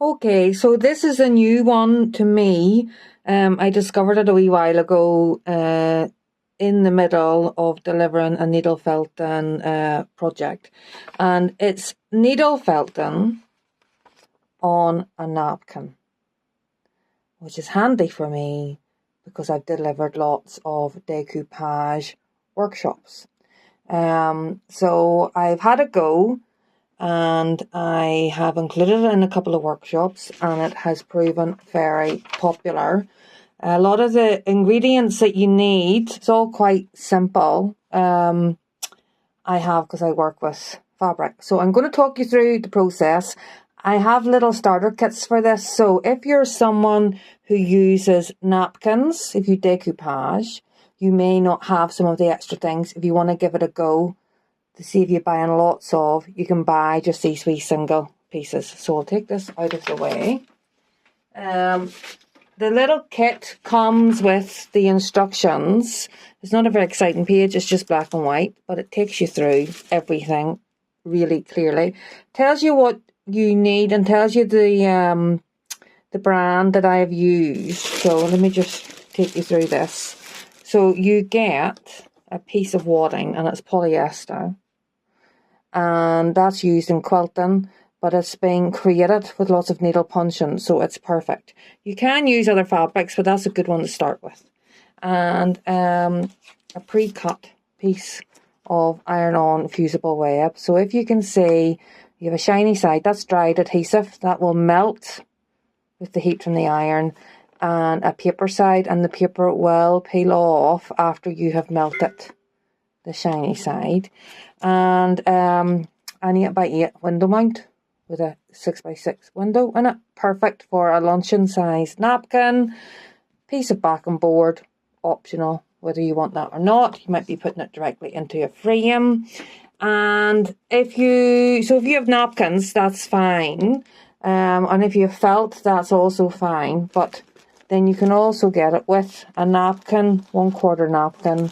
Okay, so this is a new one to me. I discovered it a wee while ago in the middle of delivering a needle felting project. And it's needle felting on a napkin, which is handy for me because I've delivered lots of decoupage workshops. So I've had a go. And I have included it in a couple of workshops, and it has proven very popular. A lot of the ingredients that you need, it's all quite simple. I have because I work with fabric. So I'm going to talk you through the process. I have little starter kits for this. So if you're someone who uses napkins, if you decoupage, you may not have some of the extra things. If you want to give it a go, to see if you're buying lots of, you can buy just these wee single pieces. So I'll take this out of the way. The little kit comes with the instructions. It's not a very exciting page, it's just black and white, but it takes you through everything really clearly. Tells you what you need and tells you the brand that I have used. So let me just take you through this. So you get a piece of wadding, and it's polyester, and that's used in quilting, but it's been created with lots of needle punching, so it's perfect. You can use other fabrics, but that's a good one to start with. And a pre-cut piece of iron-on fusible web. So if you can see, you have a shiny side, that's dried adhesive, that will melt with the heat from the iron, and a paper side, and the paper will peel off after you have melted the shiny side. And an 8x8 window mount with a 6x6 window in it. Perfect for a luncheon size napkin. Piece of backing board, optional whether you want that or not. You might be putting it directly into a frame. And if you have napkins, that's fine. And if you have felt, that's also fine. But then you can also get it with a napkin, 1/4 napkin,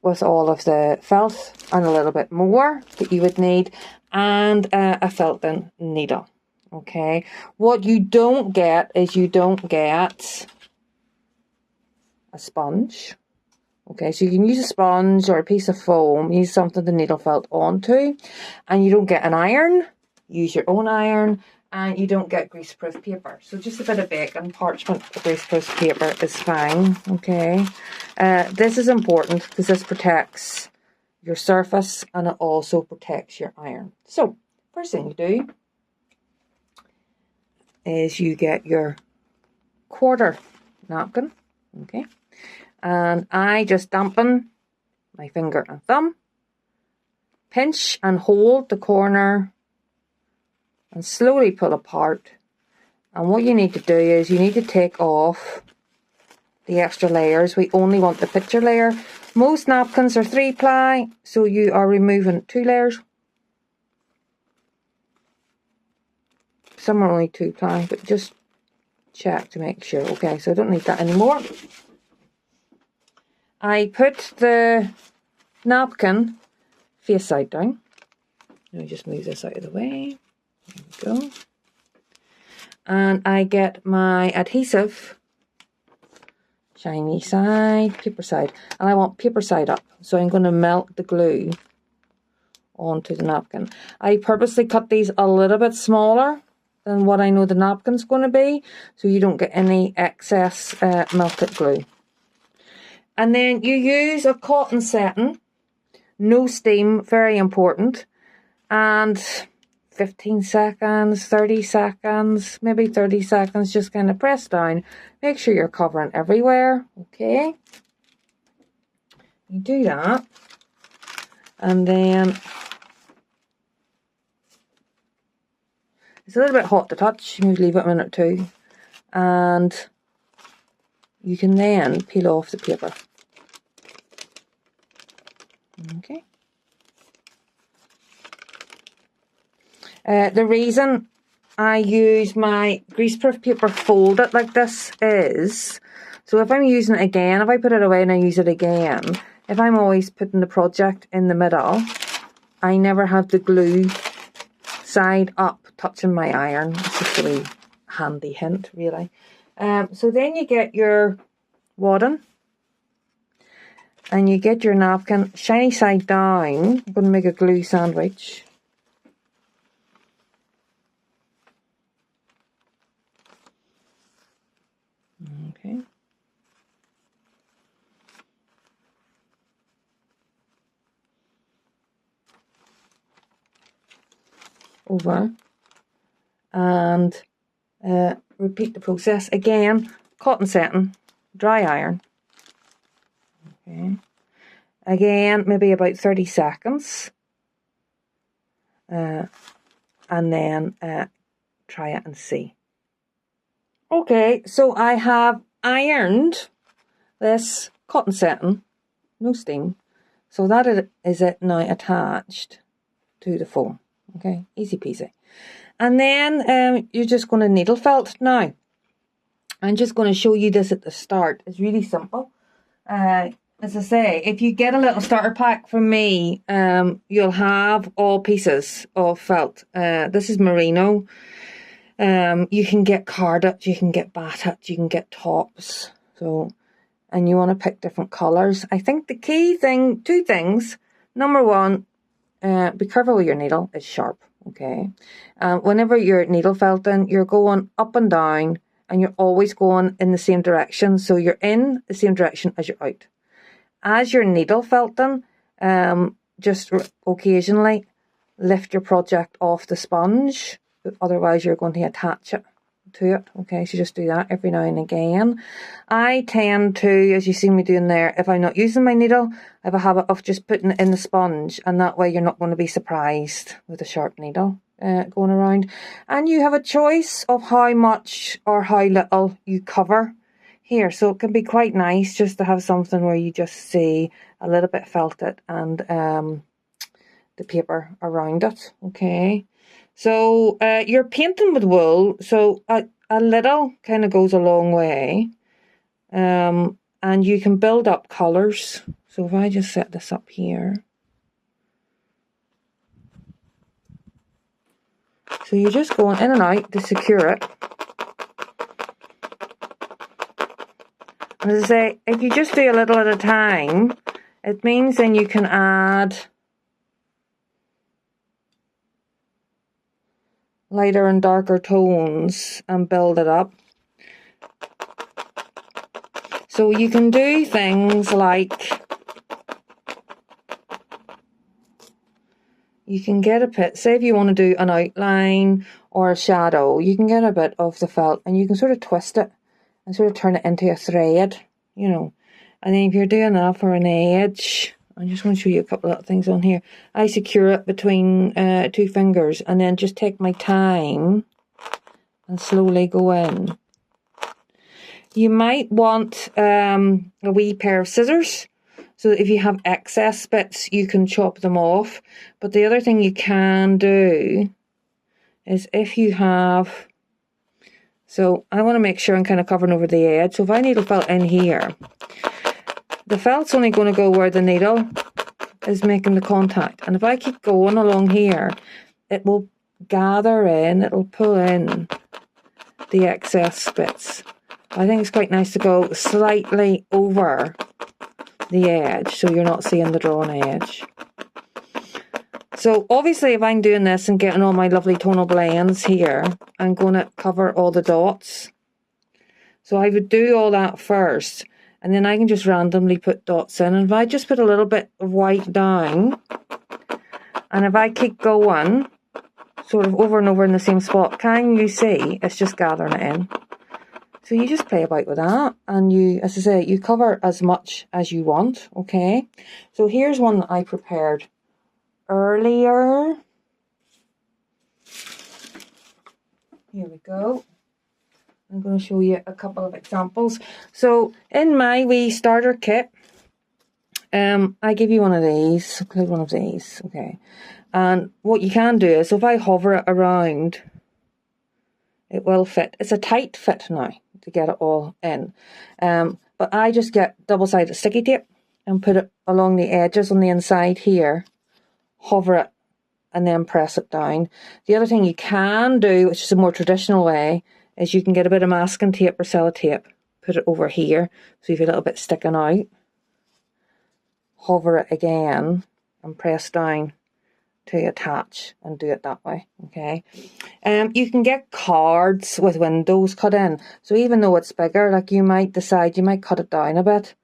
with all of the felt and a little bit more that you would need, and a felting needle. Okay, what you don't get is you don't get a sponge. Okay, so you can use a sponge or a piece of foam, use something to needle felt onto, and you don't get an iron. Use your own iron. And you don't get greaseproof paper. So just a bit of bacon, parchment, greaseproof paper is fine, okay? This is important because this protects your surface and it also protects your iron. So, first thing you do is you get your 1/4 napkin, okay? And I just dampen my finger and thumb, pinch and hold the corner, and slowly pull apart. And what you need to do is you need to take off the extra layers. We only want the picture layer. Most napkins are 3-ply, so you are removing 2 layers. Some are only 2-ply, but just check to make sure. Okay, so I don't need that anymore. I put the napkin face side down. Let me just move this out of the way. There we go. And I get my adhesive, shiny side, paper side, and I want paper side up. So I'm going to melt the glue onto the napkin. I purposely cut these a little bit smaller than what I know the napkin's going to be, so you don't get any excess melted glue. And then you use a cotton setting, no steam, very important, and 15 seconds, 30 seconds, maybe 30 seconds, just kind of press down. Make sure you're covering everywhere, okay? You do that, and then it's a little bit hot to touch. You leave it a minute or two, and you can then peel off the paper. Okay. The reason I use my greaseproof paper folded like this is, so if I'm using it again, if I put it away and I use it again, if I'm always putting the project in the middle, I never have the glue side up touching my iron. It's just a wee handy hint, really. So then you get your wadding. And you get your napkin, shiny side down. I'm going to make a glue sandwich. Okay. Over. And repeat the process. Again, cotton setting, dry iron. Okay. Again, maybe about 30 seconds. And then try it and see. Okay, so I have ironed this cotton setting, no steam. So that is it now attached to the foam. Okay, easy peasy. And then you're just going to needle felt now. I'm just going to show you this at the start. It's really simple. As I say, if you get a little starter pack from me, you'll have all pieces of felt. This is merino. You can get carded, you can get batted, you can get tops. So, and you want to pick different colours. I think the key thing, two things. Number one, be careful with your needle. It's sharp. Okay. Whenever you're needle felting, you're going up and down, and you're always going in the same direction. So you're in the same direction as you're out. As you're needle felting, just occasionally lift your project off the sponge. Otherwise, you're going to attach it to it. Okay, so just do that every now and again. I tend to, as you see me doing there, if I'm not using my needle, I have a habit of just putting it in the sponge, and that way you're not going to be surprised with a sharp needle going around. And you have a choice of how much or how little you cover here, so it can be quite nice just to have something where you just see a little bit felted and the paper around it. Okay, so you're painting with wool, so a little kind of goes a long way, and you can build up colours. So if I just set this up here, so you're just going in and out to secure it. As I say, if you just do a little at a time, it means then you can add lighter and darker tones and build it up. So you can do things like, you can get a bit, say if you want to do an outline or a shadow, you can get a bit of the felt and you can sort of twist it and sort of turn it into a thread, you know. And then if you're doing that for an edge, I just want to show you a couple of things on here. I secure it between two fingers and then just take my time and slowly go in. You might want a wee pair of scissors, so that if you have excess bits, you can chop them off. But the other thing you can do is if you have, so I want to make sure I'm kind of covering over the edge. So if I needle felt in here, the felt's only going to go where the needle is making the contact. And if I keep going along here, it will gather in, it'll pull in the excess bits. I think it's quite nice to go slightly over the edge so you're not seeing the drawn edge. So obviously if I'm doing this and getting all my lovely tonal blends here, I'm going to cover all the dots. So I would do all that first, and then I can just randomly put dots in. And if I just put a little bit of white down, and if I keep going sort of over and over in the same spot, can you see it's just gathering it in? So you just play about with that, and you, as I say, you cover as much as you want, okay? So here's one that I prepared earlier. Here we go. I'm going to show you a couple of examples. So in my wee starter kit, I give you one of these, include one of these, okay? And what you can do is if I hover it around, it will fit. It's a tight fit now to get it all in. But I just get double-sided sticky tape and put it along the edges on the inside here, hover it, and then press it down. The other thing you can do, which is a more traditional way, is you can get a bit of masking tape or sellotape, put it over here so you have a little bit sticking out. Hover it again and press down to attach and do it that way. Okay. You can get cards with windows cut in. So even though it's bigger, like you might decide you might cut it down a bit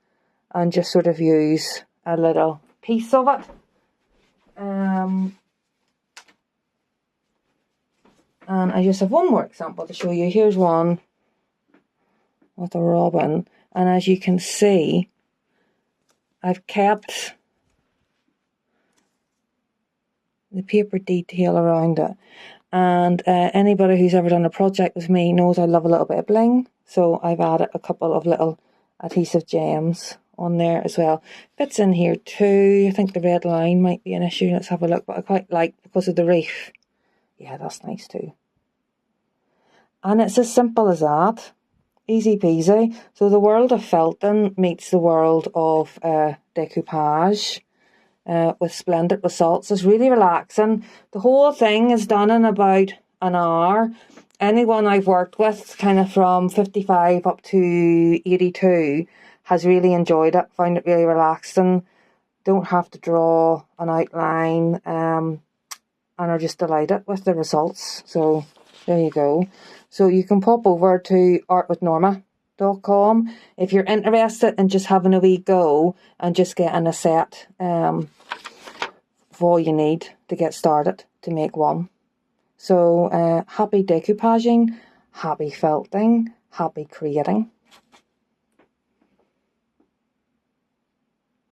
and just sort of use a little piece of it. And I just have one more example to show you. Here's one with a robin, and as you can see, I've kept the paper detail around it. And anybody who's ever done a project with me knows I love a little bit of bling, so I've added a couple of little adhesive gems on there as well. Fits in here too. I think the red line might be an issue. Let's have a look, but I quite like because of the reef. Yeah, that's nice too. And it's as simple as that. Easy peasy. So the world of felting meets the world of decoupage with splendid results. It's really relaxing. The whole thing is done in about an hour. Anyone I've worked with, kind of from 55 up to 82, has really enjoyed it, found it really relaxing. Don't have to draw an outline, and are just delighted with the results. So there you go. So you can pop over to artwithnorma.com if you're interested in just having a wee go and just getting a set of all you need to get started to make one. So happy decoupaging, happy felting, happy creating.